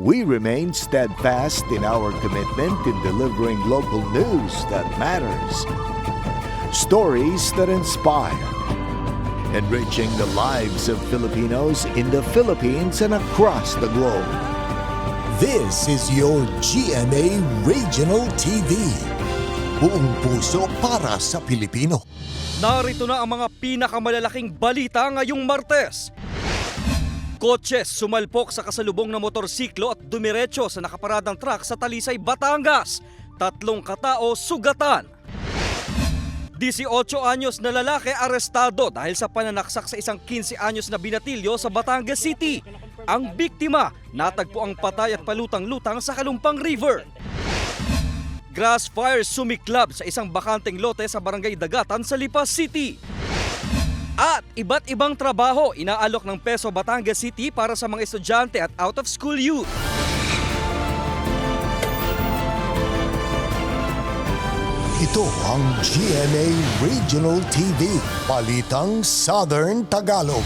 we remain steadfast in our commitment in delivering local news that matters. Stories that inspire. Enriching the lives of Filipinos in the Philippines and across the globe. This is your GMA Regional TV. Buong puso para sa Pilipino. Narito na ang mga pinakamalalaking balita ngayong Martes. Kotses sumalpok sa kasalubong na motorsiklo at dumiretso sa nakaparadang truck sa Talisay, Batangas. 3 katao sugatan. 18 anyos na lalaki arestado dahil sa pananaksak sa isang 15 anyos na binatilyo sa Batangas City. Ang biktima natagpo ang patay at palutang-lutang sa Kalumpang River. Grass fire sumiklab sa isang bakanteng lote sa Barangay Dagatan sa Lipa City. At iba't ibang trabaho inaalok ng Peso Batangas City para sa mga estudyante at out-of-school youth. Ito ang GMA Regional TV, Balitang Southern Tagalog.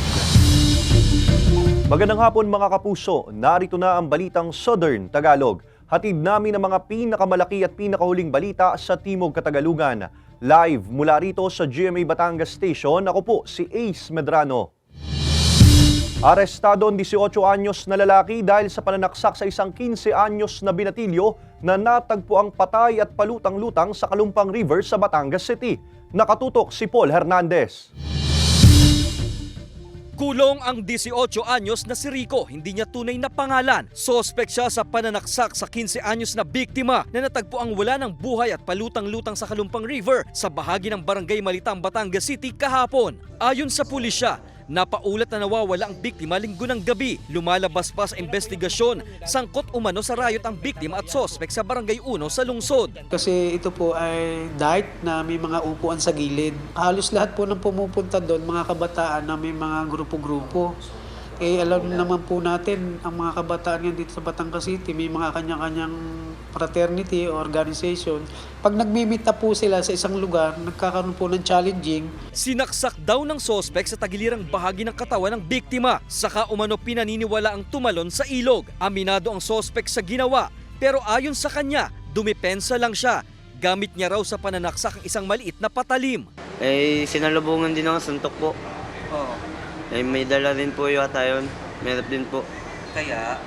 Magandang hapon mga kapuso, narito na ang Balitang Southern Tagalog. Hatid namin ang mga pinakamalaki at pinakahuling balita sa Timog Katagalugan. Live mula rito sa GMA Batangas Station, ako po si Ace Medrano. Arestado ang 18 anyos na lalaki dahil sa pananaksak sa isang 15 anyos na binatilyo na natagpo ang patay at palutang-lutang sa Kalumpang River sa Batangas City. Nakatutok si Paul Hernandez. Kulong ang 18 anyos na si Rico, hindi niya tunay na pangalan. Sospek siya sa pananaksak sa 15 anyos na biktima na natagpo ang wala ng buhay at palutang-lutang sa Kalumpang River sa bahagi ng Barangay Malitang, Batangas City kahapon. Ayon sa pulisya, napaulat na nawawala ang biktima linggo ng gabi. Lumalabas pa sa investigasyon, sangkot umano sa riot ang biktima at sospek sa Barangay 1 sa lungsod. Kasi ito po ay dirt na may mga upuan sa gilid. Halos lahat po ng pumupunta doon, mga kabataan na may mga grupo-grupo. Alam naman po natin, ang mga kabataan yan dito sa Batangas City, may mga kanya-kanyang fraternity o organization. Pag nagmi-meet up po sila sa isang lugar, nagkakaroon po ng challenging. Sinaksak daw ng sospek sa tagilirang bahagi ng katawan ng biktima. Saka umano pinaniniwala ang tumalon sa ilog. Aminado ang sospek sa ginawa. Pero ayon sa kanya, dumipensa lang siya. Gamit niya raw sa pananaksak ang isang maliit na patalim. Sinalubungan din ako, suntok po. May dala din po yata yun. Merap din po. Kaya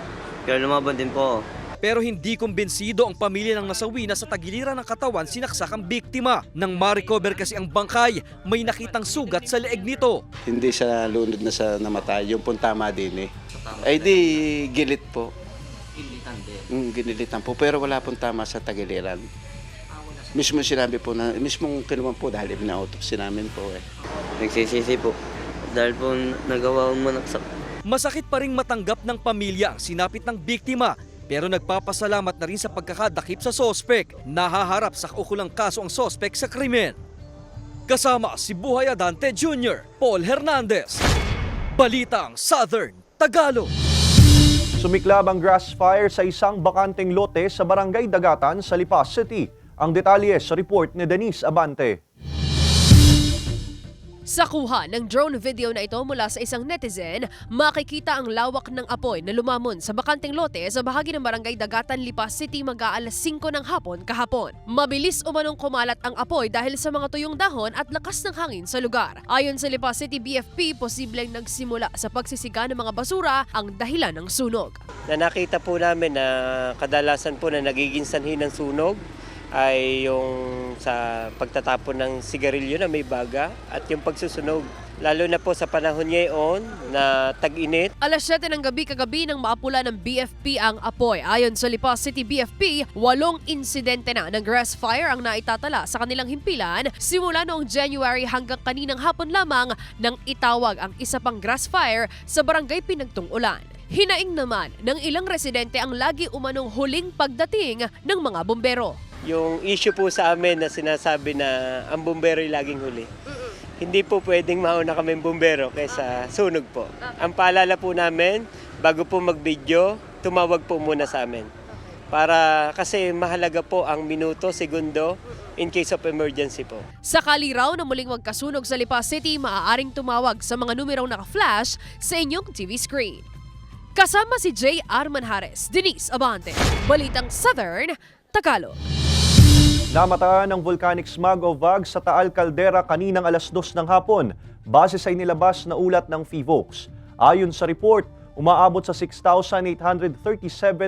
lumaban din po. Pero hindi kumbinsido ang pamilya ng nasawi na sa tagiliran ng katawan sinaksak ang biktima. Nang ma-recover kasi ang bangkay, may nakitang sugat sa leeg nito. Hindi siya lunod na sa namatay, yung tama din eh. Ay di gilit po. Gilitan din? Ginilitan po, pero wala pong tama sa tagiliran. Mismo sinabi po na, mismong kinuman po dahil pina-autopsy namin po eh. Nagsisisi po. Dahil po nagawa ang manaksak. Masakit pa ring matanggap ng pamilya ang sinapit ng biktima. Pero nagpapasalamat na rin sa pagkakadakip sa sospek. Nahaharap sa kaukulang kaso ang sospek sa krimen. Kasama si Buhay Adante Jr., Paul Hernandez. Balitang Southern Tagalog. Sumiklab ang grass fire sa isang bakanteng lote sa Barangay Dagatan sa Lipa City. Ang detalye sa report ni Denise Abante. Sa kuha ng drone video na ito mula sa isang netizen, makikita ang lawak ng apoy na lumamon sa bakanteng lote sa bahagi ng Barangay Dagatan, Lipa City mag-aalas 5 ng hapon kahapon. Mabilis umanong kumalat ang apoy dahil sa mga tuyong dahon at lakas ng hangin sa lugar. Ayon sa Lipa City BFP, posibleng nagsimula sa pagsisiga ng mga basura ang dahilan ng sunog. Nakita po namin na kadalasan po na nagiging sanhi ng sunog ay yung sa pagtatapon ng sigarilyo na may baga at yung pagsusunog. Lalo na po sa panahon ngayon na tag-init. Alas 7 ng gabi kagabi nang maapula ng BFP ang apoy. Ayon sa Lipa City BFP, 8 insidente na ng grass fire ang naitatala sa kanilang himpilan simula noong January hanggang kaninang hapon lamang nang itawag ang isa pang grass fire sa Barangay Pinagtungulan. Hinaing naman ng ilang residente ang lagi umanong huling pagdating ng mga bumbero. Yung issue po sa amin na sinasabi na ang bumbero ay laging huli. Hindi po pwedeng mauna kaming bumbero kaysa sunog po. Ang paalala po namin, bago po mag-video, tumawag po muna sa amin. Kasi mahalaga po ang minuto, segundo, in case of emergency po. Sakali raw na muling magkasunog sa Lipa City, maaaring tumawag sa mga numerong naka-flash sa inyong TV screen. Kasama si J. Armanjares, Denise Abante, Balitang Southern Tagalog. Namataan ng volcanic smog o VAG sa Taal Caldera kaninang alas 2 ng hapon base sa inilabas na ulat ng PHIVOLCS. Ayon sa report, umaabot sa 6,837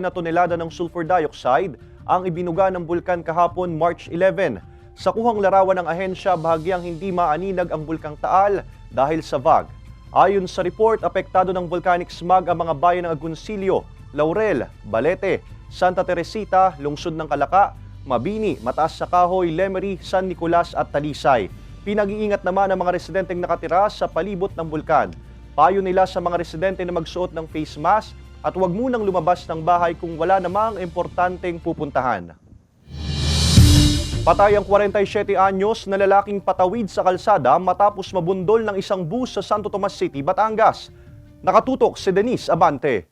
na tonelada ng sulfur dioxide ang ibinuga ng bulkan kahapon March 11. Sa kuhang larawan ng ahensya, bahagyang hindi maaninag ang bulkang Taal dahil sa VAG. Ayon sa report, apektado ng volcanic smog ang mga bayan ng Agoncillo, Laurel, Balete, Santa Teresita, Lungsod ng Calaca, Mabini, Mataas na Kahoy, Lemery, San Nicolas at Talisay. Pinag-iingat naman ang mga residenteng nakatira sa palibot ng bulkan. Payo nila sa mga residente na magsuot ng face mask at huwag munang lumabas ng bahay kung wala namang importanteng pupuntahan. Patay ang 47 anyos na lalaking patawid sa kalsada matapos mabundol ng isang bus sa Santo Tomas City, Batangas. Nakatutok si Denise Abante.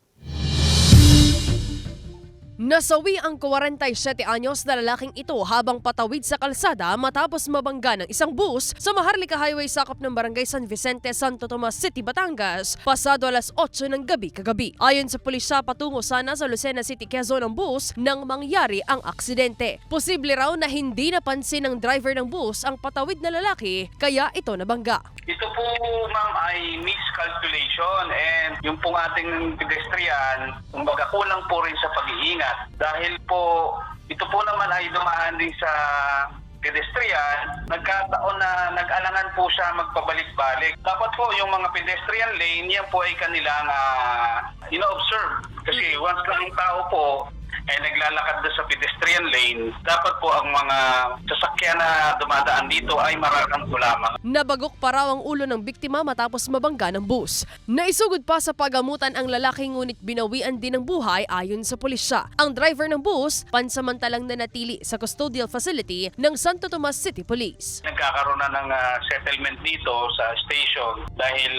Nasawi ang 47 anyos na lalaking ito habang patawid sa kalsada matapos mabangga ng isang bus sa Maharlika Highway sakop ng Barangay San Vicente, Santo Tomas City, Batangas, pasado alas 8 ng gabi kagabi. Ayon sa pulisya, patungo sana sa Lucena City, Quezon ang bus nang mangyari ang aksidente. Posible raw na hindi napansin ng driver ng bus ang patawid na lalaki kaya ito nabangga. Ito po, ma'am, ay miscalculation and yung pong ating pedestrian, kumbaga kulang po rin sa pag-iingat. Dahil po, ito po naman ay dumaan din sa pedestrian, nagkataon na nag-alangan po siya magpabalik-balik. Dapat po yung mga pedestrian lane, yan po ay kanilang ino-observe. Kasi once lang yung tao po ay naglalakad na sa pedestrian lane, dapat po ang mga sasakyan na dumadaan dito ay mararamdaman lamang. Nabagok pa raw ang ulo ng biktima matapos mabangga ng bus. Naisugod pa sa pagamutan ang lalaki ngunit binawian din ng buhay ayon sa pulisya. Ang driver ng bus pansamantalang nanatili sa custodial facility ng Santo Tomas City Police. Nagkakaroon na ng settlement dito sa station dahil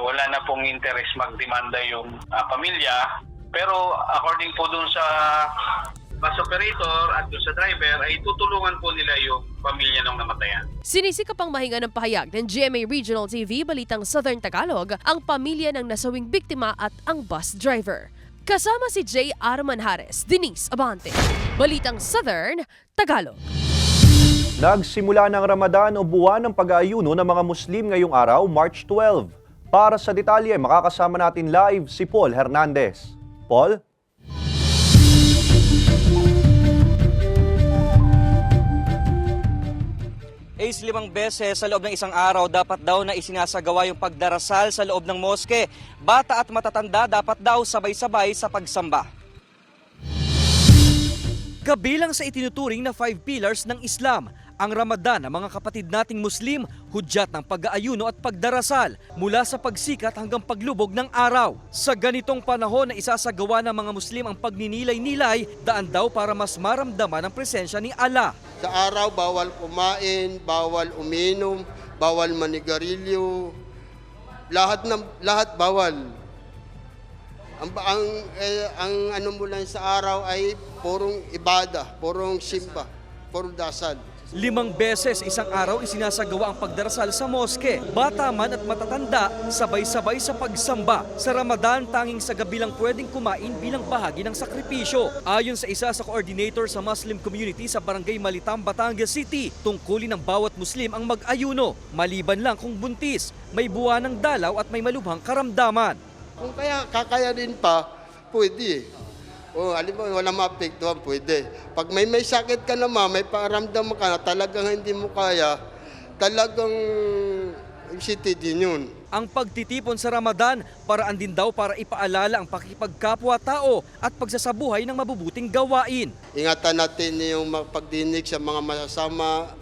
wala na pong interest magdemanda yung pamilya. Pero according po dun sa bus operator at dun sa driver ay tutulungan po nila yung pamilya ng namatayan. Sinisikap ang mahinga ng pahayag ng GMA Regional TV Balitang Southern Tagalog ang pamilya ng nasawing biktima at ang bus driver. Kasama si J. Armanjares, Denise Abante, Balitang Southern Tagalog. Nagsimula ng Ramadan o buwan ng pag-aayuno ng mga Muslim ngayong araw, March 12. Para sa detalye, makakasama natin live si Paul Hernandez. Paul? Ace, 5 beses sa loob ng isang araw dapat daw na isinasagawa yung pagdarasal sa loob ng moske. Bata at matatanda dapat daw sabay-sabay sa pagsamba. Kabilang sa itinuturing na 5 pillars ng Islam, ang Ramadan ng mga kapatid nating Muslim, hudyat ng pag-aayuno at pagdarasal mula sa pagsikat hanggang paglubog ng araw. Sa ganitong panahon na isasagawa ng mga Muslim ang pagninilay-nilay, daan daw para mas maramdaman ang presensya ni Allah. Sa araw, bawal kumain, bawal uminom, bawal manigarilyo, lahat bawal. Ang ano mo lang sa araw ay purong ibada, purong simba, purong dasal. 5 beses isang araw isinasagawa ang pagdarasal sa moske. Bata man at matatanda, sabay-sabay sa pagsamba. Sa Ramadan, tanging sa gabi lang pwedeng kumain bilang bahagi ng sakripisyo. Ayon sa isa sa coordinator sa Muslim community sa Barangay Malitam, Batangas City, tungkulin ng bawat Muslim ang mag-ayuno, maliban lang kung buntis, may buwan ng dalaw at may malubhang karamdaman. Kung kaya kakayanin pa, pwede. O, alam mo, wala maapektuhan, pwede. Pag may sakit ka naman, may paramdam ka na talagang hindi mo kaya, talagang city din yun. Ang pagtitipon sa Ramadan, paraan din daw para ipaalala ang pakikipagkapwa-tao at pagsasabuhay ng mabubuting gawain. Ingatan natin yung pagdinig sa mga masasama,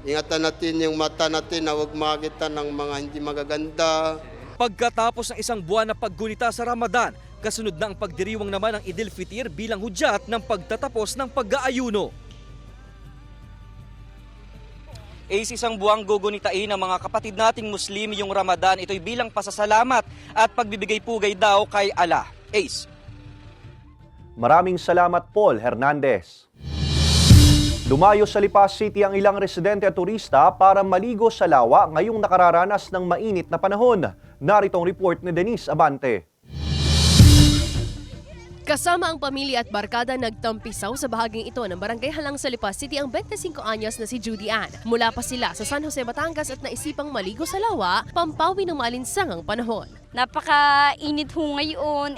ingatan natin yung mata natin na huwag makita ng mga hindi magaganda. Pagkatapos ng isang buwan na paggunita sa Ramadan, kasunod na ang pagdiriwang naman ng Idil Fitr bilang hudyat ng pagtatapos ng pag-aayuno. Ace, isang buwang gugunitain ng mga kapatid nating Muslim yung Ramadan. Ito'y bilang pasasalamat at pagbibigay pugay daw kay Allah. Ace. Maraming salamat, Paul Hernandez. Lumayo sa Lipa City ang ilang residente at turista para maligo sa lawa ngayong nakararanas ng mainit na panahon. Narito ang report ni Denise Abante. Kasama ang pamilya at barkada nagtampisaw sa bahaging ito ng Barangay Halang sa Lipa City ang 25 anyos na si Judy Ann. Mula pa sila sa San Jose, Batangas at naisipang maligo sa lawa, pampawi ng malinsangang panahon. Napaka-init ho ngayon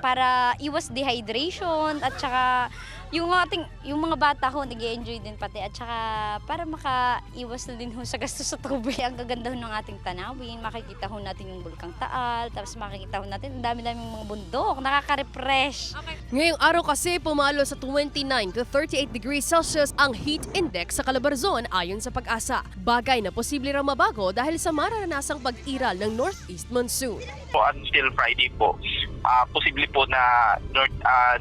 para iwas dehydration at saka yung mga bata ho nag-enjoy din pati at saka para makaiwas na din ho sa gastos sa tubig. Ang gaganda ho ng ating tanawin, makikita ho natin yung Bulkang Taal, tapos makikita ho natin ang dami-daming mga bundok, nakaka-refresh. Ngayong araw kasi pumalo sa 29 to 38 degrees Celsius ang heat index sa Calabarzon ayon sa Pag-asa. Bagay na posible raw mabago dahil sa mararanasang pag-iral ng northeast monsoon. Until Friday po, posible po na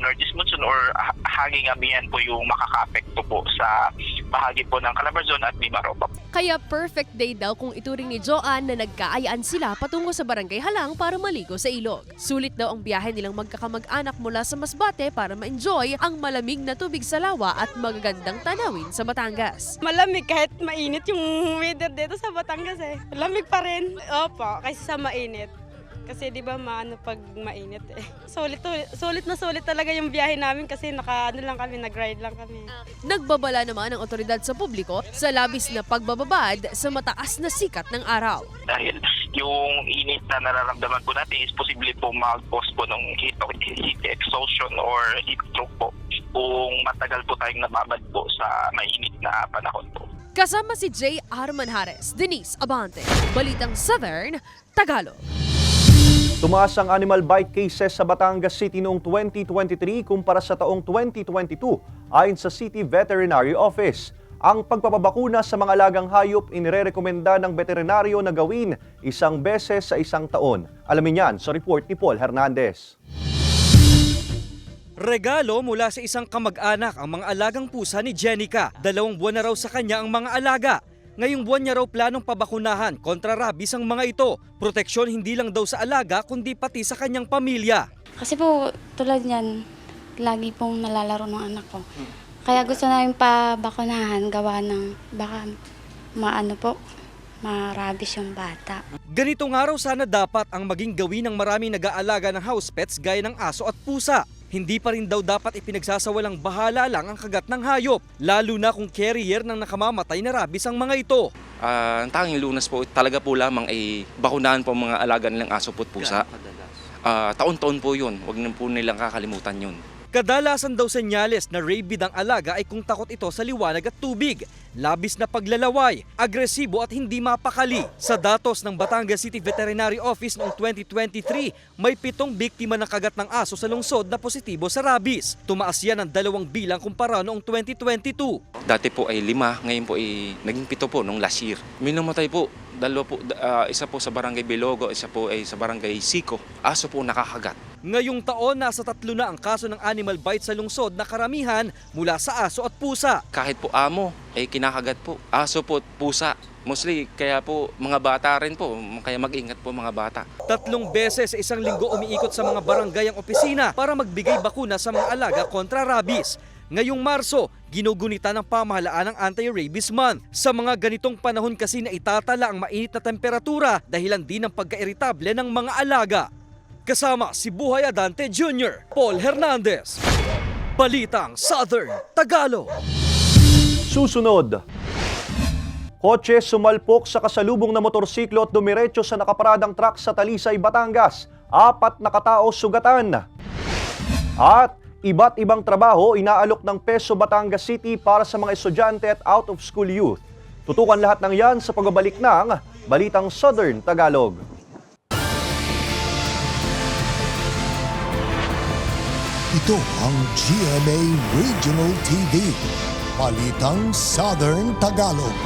northeast monsoon or hanging amihan po yung makaka-apekto po sa bahagi po ng Calabarzon at Mimaropa. Kaya perfect day daw kung ituring ni Joanne na nagkaayaan sila patungo sa Barangay Halang para maligo sa ilog. Sulit daw ang biyahe nilang magkakamag-anak mula sa Masbate para ma-enjoy ang malamig na tubig sa lawa at magagandang tanawin sa Batangas. Malamig kahit mainit yung weather dito sa Batangas eh. Malamig pa rin. Opo, kaysa sa mainit. Kasi di ba pag mainit eh. Sulit talaga yung biyahe namin kasi nag-ride lang kami. Nagbabala naman ang otoridad sa publiko sa labis na pagbababad sa mataas na sikat ng araw. Dahil yung init na nararamdaman po natin is posible po mag-cause po ng heat exhaustion or heat stroke po kung matagal po tayong nababad po sa mainit na panahon po. Kasama si J. R. Manjares, Denise Abante, Balitang Southern, Tagalog. Tumaas ang animal bite cases sa Batangas City noong 2023 kumpara sa taong 2022 ayon sa City Veterinary Office. Ang pagpapabakuna sa mga alagang hayop inirekomenda ng veterinaryo na gawin 1 beses sa 1 taon. Alamin yan sa report ni Paul Hernandez. Regalo mula sa isang kamag-anak ang mga alagang pusa ni Jenica. 2 buwan na raw sa kanya ang mga alaga. Ngayong buwan niya raw planong pabakunahan kontra rabies ang mga ito. Proteksyon hindi lang daw sa alaga kundi pati sa kanyang pamilya. Kasi po tulad niyan, lagi pong nalalaro ng anak ko. Kaya gusto namin pabakunahan gawa ng baka ma-rabies yung bata. Ganito nga raw sana dapat ang maging gawin ng maraming nag-aalaga ng house pets gaya ng aso at pusa. Hindi pa rin daw dapat ipinagsasawalang bahala lang ang kagat ng hayop, lalo na kung carrier ng nakamamatay na rabies ang mga ito. Ang tanging lunas po talaga po lamang ay bakunahan po ang mga alaga nilang aso po at pusa. Taon-taon po yun, huwag na po nilang kakalimutan yun. Kadalasan daw senyales na rabid ang alaga ay kung takot ito sa liwanag at tubig, labis na paglalaway, agresibo at hindi mapakali. Sa datos ng Batangas City Veterinary Office noong 2023, may 7 biktima ng kagat ng aso sa lungsod na positibo sa rabies. Tumaas yan ng 2 bilang kumpara noong 2022. Dati po ay 5, ngayon po ay naging 7 po noong last year. May namatay po, 2 po, isa po sa Barangay Bilogo, isa po ay sa Barangay Sico. Aso po nakakagat. Ngayong taon, nasa 3 na ang kaso ng animal bite sa lungsod na karamihan mula sa aso at pusa. Kahit po amo, ay kinakagat po. Aso po at pusa. Mostly, kaya po mga bata rin po, kaya mag-ingat po mga bata. 3 beses sa 1 linggo umiikot sa mga barangay ang opisina para magbigay bakuna sa mga alaga kontra rabies. Ngayong Marso, ginugunita ng pamahalaan ang Anti-Rabies Month. Sa mga ganitong panahon kasi na itatala ang mainit na temperatura dahilan din ng pagka-iritable ng mga alaga. Kasama si Buhay Adante Jr., Paul Hernandez. Balitang Southern Tagalog. Susunod. Kotse sumalpok sa kasalubong na motorsiklo at dumiretso sa nakaparadang truck sa Talisay, Batangas. 4 na katao sugatan. At iba't ibang trabaho inaalok ng Peso Batangas City para sa mga estudyante at out-of-school youth. Tutukan lahat ng yan sa pagbabalik ng Balitang Southern Tagalog. Ito ang GMA Regional TV. Balitang Southern Tagalog.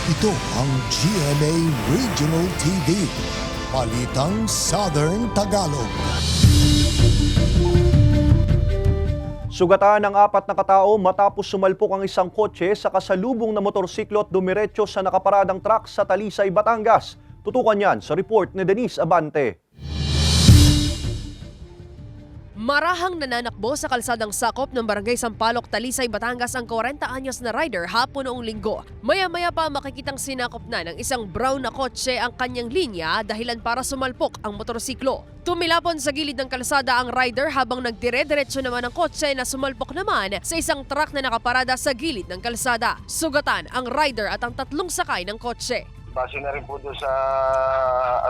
Ito ang GMA Regional TV. Balitang Southern Tagalog. Sugatan ng 4 na katao matapos sumalpok ang isang kotse sa kasalubong na motorsiklo at dumiretso sa nakaparadang truck sa Talisay, Batangas. Tutukan yan sa report ni Denise Abante. Marahang nananakbo sa kalsadang sakop ng Barangay Sampaloc, Talisay, Batangas ang 40 anyos na rider hapon noong linggo. Maya-maya pa makikitang sinakop na ng isang brown na kotse ang kanyang linya dahilan para sumalpok ang motorsiklo. Tumilapon sa gilid ng kalsada ang rider habang nagdire-diretso naman ang kotse na sumalpok naman sa isang truck na nakaparada sa gilid ng kalsada. Sugatan ang rider at ang 3 sakay ng kotse. Base na rin po doon sa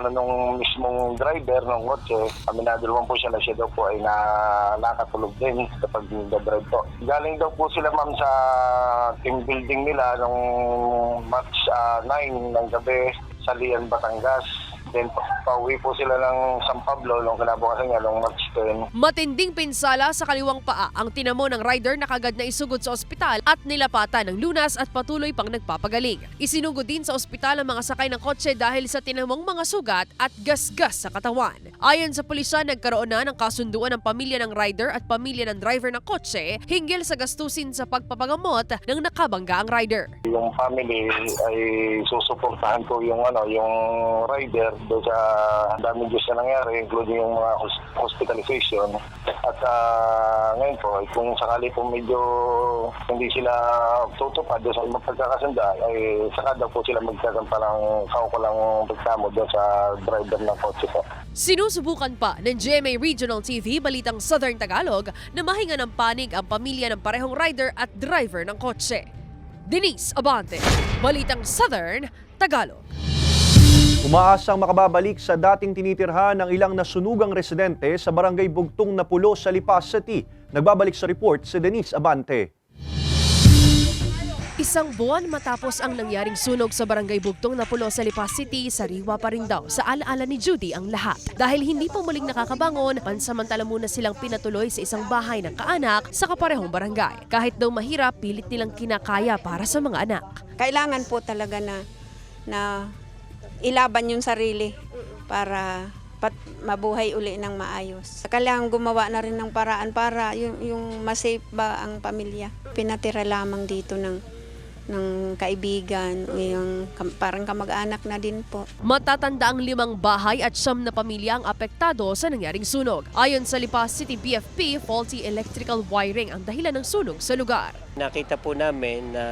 nung mismong driver ng kotse, aminado naman po siya na siya daw po ay nakatulog din kapag nag-drive po. Galing daw po sila ma'am sa team building nila nung March 9 ng gabi sa Lian, Batangas. Then pauwi po sila ng San Pablo nung kinabukasan niya nung March 10. Matinding pinsala sa kaliwang paa ang tinamo ng rider na kagad na isugod sa ospital at nilapatan ng lunas at patuloy pang nagpapagaling. Isinugod din sa ospital ang mga sakay ng kotse dahil sa tinamong mga sugat at gasgas sa katawan. Ayon sa pulisya, nagkaroon na ng kasunduan ng pamilya ng rider at pamilya ng driver ng kotse hinggil sa gastusin sa pagpapagamot ng nakabangga ang rider. Yung family ay susuportahan ko yung rider doon sa daming na nangyari, including yung mga hospitalization. At ngayon po, kung sakali po medyo hindi sila tutupad doon sa pagkakasanda, ay saka daw po sila magkakampa ng kaukulang pagkamo doon sa driver ng kotse po. Sinusubukan pa ng GMA Regional TV Balitang Southern Tagalog na mahinga ng panig ang pamilya ng parehong rider at driver ng kotse. Denise Abante, Balitang Southern Tagalog. Umaasang makababalik sa dating tinitirhan ng ilang nasunugang residente sa Barangay Bugtong Napulo sa Lipa City. Nagbabalik sa report si Denise Abante. Isang buwan matapos ang nangyaring sunog sa Barangay Bugtong Napulo sa Lipa City, sariwa pa rin daw sa alaala ni Judy ang lahat. Dahil hindi pa muling nakakabangon, pansamantala muna silang pinatuloy sa isang bahay ng kaanak sa kaparehong barangay. Kahit daw mahirap, pilit nilang kinakaya para sa mga anak. Kailangan po talaga na ilaban yung sarili para mabuhay uli ng maayos. Kailangan gumawa na rin ng paraan para yung masafe ba ang pamilya. Pinatira lamang dito ng kaibigan, yung parang kamag-anak na din po. Matatanda ang 5 bahay at 9 na pamilya ang apektado sa nangyaring sunog. Ayon sa Lipa City BFP, faulty electrical wiring ang dahilan ng sunog sa lugar. Nakita po namin na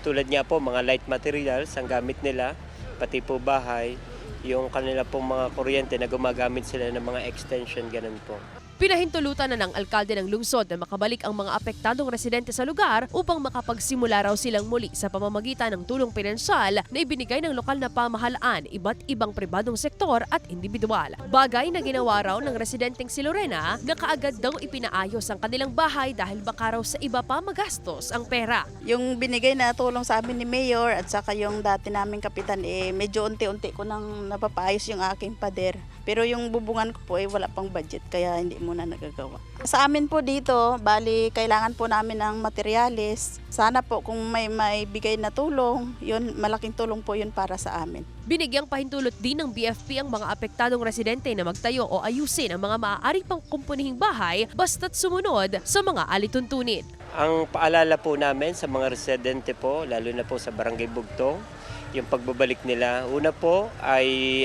tulad nga po mga light materials ang gamit nila, pati po bahay, yung kanila pong mga kuryente na gumagamit sila ng mga extension, ganun po. Pinahintulutan na ng alkalde ng lungsod na makabalik ang mga apektadong residente sa lugar upang makapagsimula raw silang muli sa pamamagitan ng tulong pinansyal na ibinigay ng lokal na pamahalaan, iba't ibang pribadong sektor at individual. Bagay na ginawa raw ng residenteng si Lorena na kaagad daw ipinaayos ang kanilang bahay dahil baka raw sa iba pa magastos ang pera. Yung binigay na tulong sa amin ni Mayor at saka yung dati naming kapitan, medyo unti-unti ko nang napapayos yung aking pader. Pero yung bubungan ko po wala pang budget kaya hindi muna nagagawa. Sa amin po dito, bali kailangan po namin ng materyales. Sana po kung may bigay na tulong, yun, malaking tulong po yun para sa amin. Binigyang pahintulot din ng BFP ang mga apektadong residente na magtayo o ayusin ang mga maaari pang kumpunihing bahay basta't sumunod sa mga alituntunin. Ang paalala po namin sa mga residente po, lalo na po sa Barangay Bugtong, yung pagbabalik nila, una po ay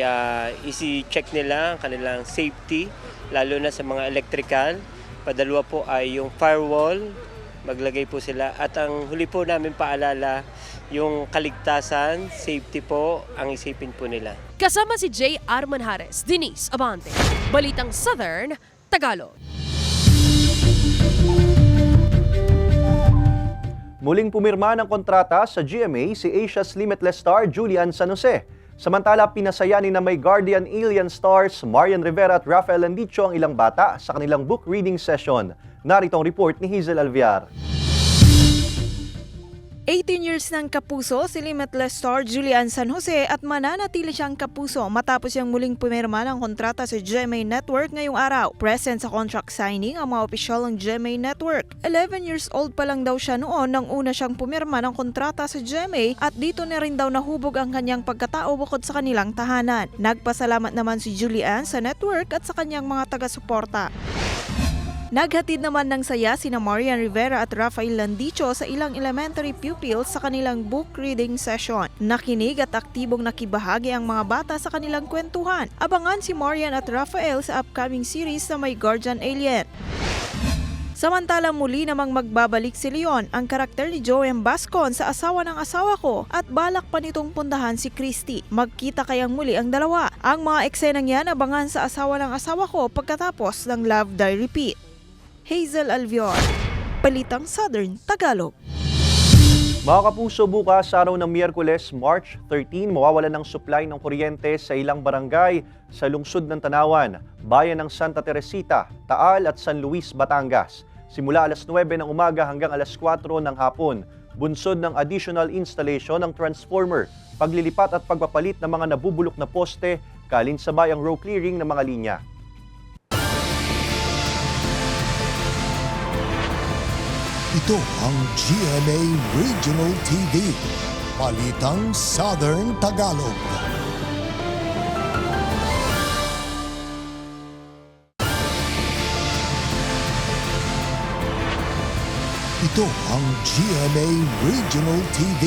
isi-check nila ang kanilang safety, lalo na sa mga electrical. Padalawa po ay yung firewall, maglagay po sila. At ang huli po namin paalala, yung kaligtasan, safety po, ang isipin po nila. Kasama si J. Arman Hares, Denise Abante, Balitang Southern Tagalog. Muling pumirma ng kontrata sa GMA si Asia's Limitless star Julian San Jose. Samantala, pinasayani na may Guardian Alien stars Marian Rivera at Rafael Andicho ang ilang bata sa kanilang book reading session. Narito ang report ni Hazel Alviar. 18 years ng kapuso si Limitless star Julian San Jose at mananatili siyang kapuso matapos siyang muling pumirma ng kontrata sa GMA Network ngayong araw. Present sa contract signing ang mga opisyal ng GMA Network. 11 years old pa lang daw siya noon nang una siyang pumirma ng kontrata sa GMA at dito na rin daw nahubog ang kanyang pagkatao bukod sa kanilang tahanan. Nagpasalamat naman si Julian sa network at sa kanyang mga taga-suporta. Naghatid naman ng saya sina Marian Rivera at Rafael Landicho sa ilang elementary pupils sa kanilang book reading session. Nakinig at aktibong nakibahagi ang mga bata sa kanilang kwentuhan. Abangan si Marian at Rafael sa upcoming series na may Guardian Alien. Samantala muli namang magbabalik si Leon, ang karakter ni Joem Bascon sa Asawa ng Asawa Ko, at balak pa nitong puntahan si Christy. Magkita kayang muli ang dalawa. Ang mga eksenang yan abangan sa Asawa ng Asawa Ko pagkatapos ng Love Die Repeat. Hazel Alvior, Balitang Southern Tagalog. Mga kapuso, bukas araw ng Miyerkules, March 13, mawawalan ng supply ng kuryente sa ilang barangay sa lungsod ng Tanawan, bayan ng Santa Teresita, Taal at San Luis, Batangas. Simula alas 9 ng umaga hanggang alas 4 ng hapon, bunsod ng additional installation ng transformer, paglilipat at pagpapalit ng mga nabubulok na poste, kalinsabay ang row clearing ng mga linya. Ito ang GMA Regional TV, Balitang Southern Tagalog. Ito ang GMA Regional TV,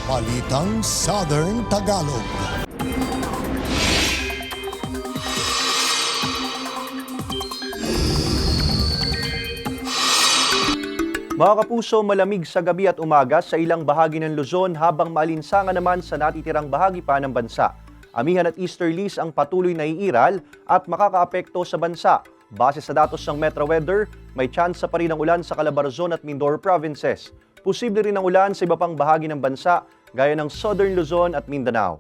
Balitang Southern Tagalog. Mga kapuso, malamig sa gabi at umaga sa ilang bahagi ng Luzon habang maalinsangan naman sa natitirang bahagi pa ng bansa. Amihan at easterlies ang patuloy na iiral at makakaapekto sa bansa. Base sa datos ng Metro Weather, may tsansa pa rin ng ulan sa Calabarzon at Mindoro provinces. Posible rin ang ulan sa iba pang bahagi ng bansa gaya ng Southern Luzon at Mindanao.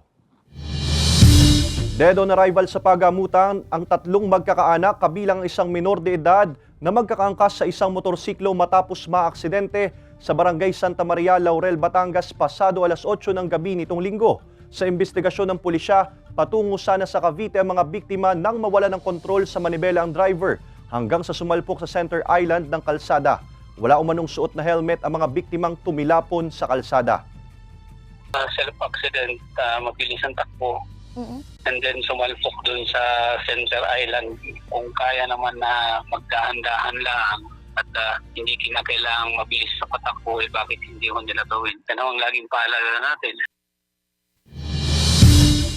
Dead on arrival sa pagamutan ang tatlong magkakaanak kabilang isang minor de edad na magkakaangkas sa isang motorsiklo matapos maaksidente sa Barangay Santa Maria, Laurel, Batangas pasado alas 8 ng gabi nitong linggo. Sa investigasyon ng pulisya, patungo sana sa Cavite ang mga biktima nang mawala ng kontrol sa manibela ang driver hanggang sa sumalpok sa center island ng kalsada. Wala umanong suot na helmet ang mga biktimang tumilapon sa kalsada. Self-accident, mabilis ang takbo. And then sumalpok dun sa center island. Kung kaya naman na magdahan-dahan lang at hindi kinakailangang mabilis sa patakbo, bakit hindi ko nila gawin? Yan ang laging paalala natin.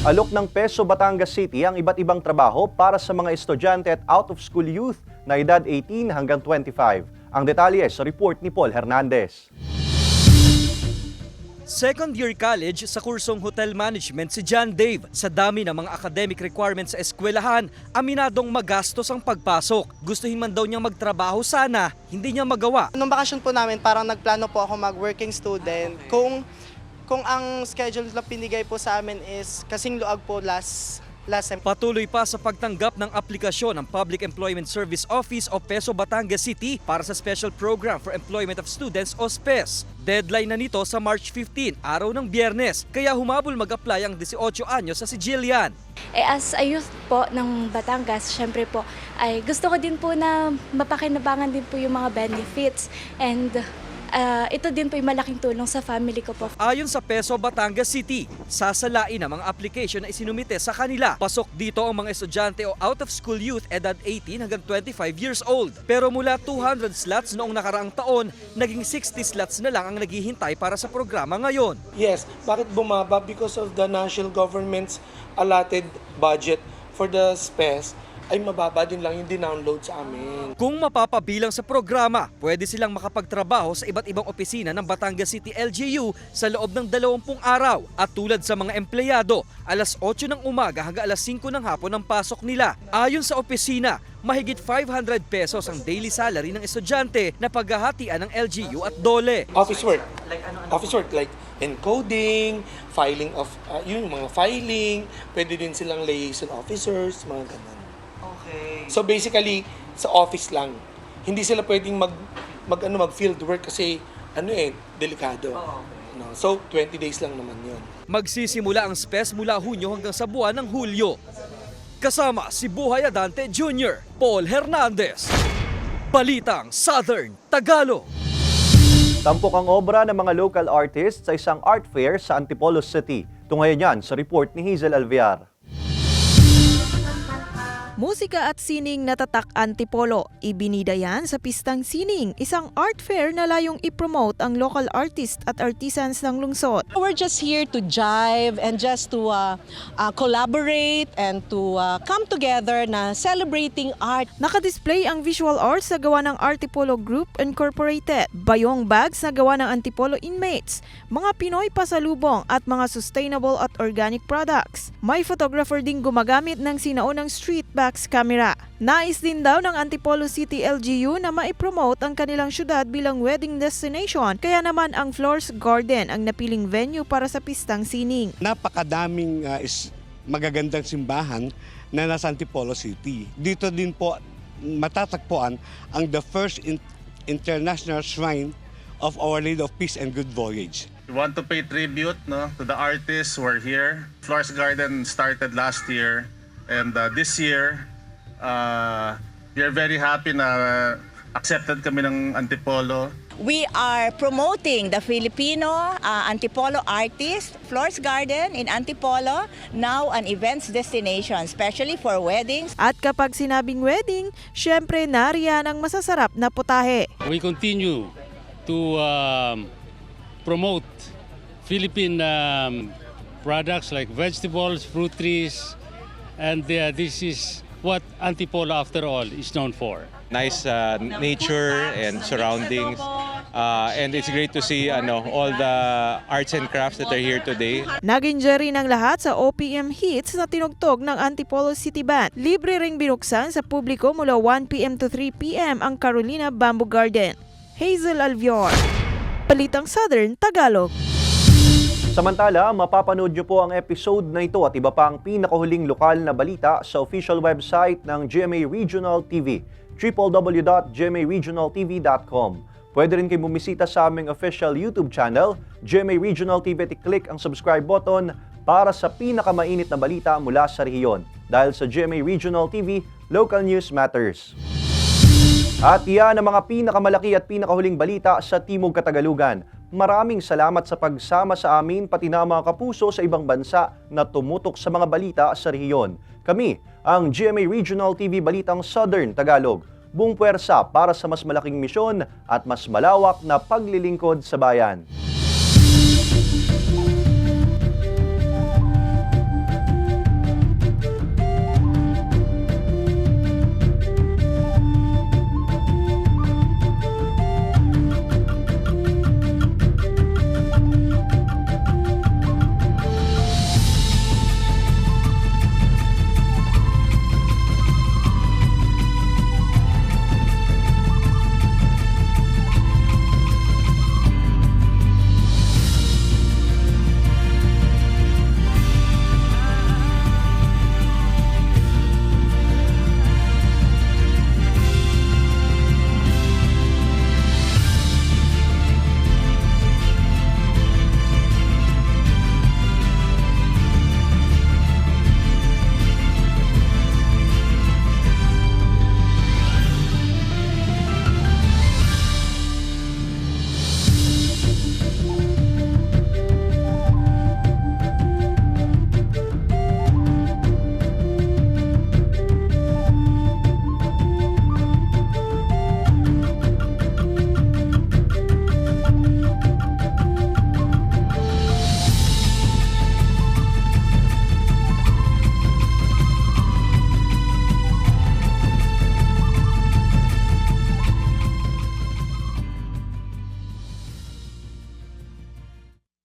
Alok ng Peso Batangas City ang iba't ibang trabaho para sa mga estudyante at out-of-school youth na edad 18 hanggang 25. Ang detalye sa report ni Paul Hernandez. Second year college sa kursong Hotel Management si John Dave. Sa dami ng mga academic requirements sa eskwelahan, aminadong magastos ang pagpasok. Gustuhin man daw niyang magtrabaho sana, hindi niya magawa. Nung bakasyon po namin, parang nagplano po ako mag-working student. Kung ang schedule na pinigay po sa amin is kasing luag po last time. Patuloy pa sa pagtanggap ng aplikasyon ng Public Employment Service Office o PESO Batangas City para sa Special Program for Employment of Students o SPES. Deadline na nito sa March 15, araw ng Biyernes, kaya humabol mag-apply ang 18 anyos sa si Jillian. As a youth po ng Batangas, syempre po, ay gusto ko din po na mapakinabangan din po yung mga benefits and ito din po yung malaking tulong sa family ko po. Ayon sa PESO Batangas City, sasalain ang mga application na isinumite sa kanila. Pasok dito ang mga estudyante o out-of-school youth edad 18 hanggang 25 years old. Pero mula 200 slots noong nakaraang taon, naging 60 slots na lang ang naghihintay para sa programa ngayon. Yes, bakit bumaba? Because of the national government's allotted budget for the SPES ay mababa din lang yung dinownload sa amin. Kung mapapabilang sa programa, pwede silang makapagtrabaho sa iba't ibang opisina ng Batangas City LGU sa loob ng 20 araw. At tulad sa mga empleyado, alas 8 ng umaga hanggang alas 5 ng hapon ang pasok nila. Ayon sa opisina, mahigit 500 pesos ang daily salary ng estudyante na paghahatian ng LGU at DOLE. Office work. Office work like encoding, filing of, yung mga filing, pwede din silang liaison officers, mga ganun. So basically, sa office lang. Hindi sila pwedeng mag field work kasi delikado. No? So 20 days lang naman 'yon. Magsisimula ang SPES mula Hunyo hanggang sa buwan ng Hulyo. Kasama si Buhay Adante Jr., Paul Hernandez. Balitang Southern Tagalog. Tampok ang obra ng mga local artists sa isang art fair sa Antipolo City. Tungayan yan sa report ni Hazel Alviar. Musika at sining na tatak Antipolo. Ibinida yan sa Pistang Sining, isang art fair na layong ipromote ang local artist at artisans ng lungsod. We're just here to jive and just to collaborate and to come together na celebrating art. Nakadisplay ang visual arts na gawa ng Antipolo Group Incorporated, bayong bags na gawa ng Antipolo inmates, mga Pinoy pasalubong at mga sustainable at organic products. May photographer ding gumagamit ng sinaunang street box camera. Nais din daw ng Antipolo City LGU na maipromote ang kanilang syudad bilang wedding destination, kaya naman ang Floors Garden ang napiling venue para sa Pistang Sining. Napakadaming magagandang simbahan na nasa Antipolo City. Dito din po matatagpuan ang the first international shrine of Our Lady of Peace and Good Voyage. We want to pay tribute to the artists who are here. Floors Garden started last year, and this year we are very happy na accepted kami ng Antipolo. We are promoting the Filipino Antipolo artist, Floors Garden in Antipolo, now an events destination, especially for weddings. At kapag sinabing wedding, syempre nariyan ang masasarap na putahe. We continue to promote Philippine products like vegetables, fruit trees, and this is what Antipolo after all is known for. Nice nature and surroundings, and it's great to see all the arts and crafts that are here today. Nag-enjoy rin ang lahat sa OPM hits na tinugtog ng Antipolo City Band. Libre ring binuksan sa publiko mula 1 p.m. to 3 p.m. ang Carolina Bamboo Garden. Hazel Alvior, Balitang Southern Tagalog. Samantala, mapapanood nyo po ang episode na ito at iba pang pinakahuling lokal na balita sa official website ng GMA Regional TV, www.gmaregionaltv.com. Pwede rin kayo bumisita sa aming official YouTube channel, GMA Regional TV, at i-click ang subscribe button para sa pinakamainit na balita mula sa rehiyon. Dahil sa GMA Regional TV, local news matters. At yan ang mga pinakamalaki at pinakahuling balita sa Timog Katagalugan. Maraming salamat sa pagsama sa amin pati na mga kapuso sa ibang bansa na tumutok sa mga balita sa rehiyon. Kami, ang GMA Regional TV Balitang Southern Tagalog. Buong puwersa para sa mas malaking misyon at mas malawak na paglilingkod sa bayan.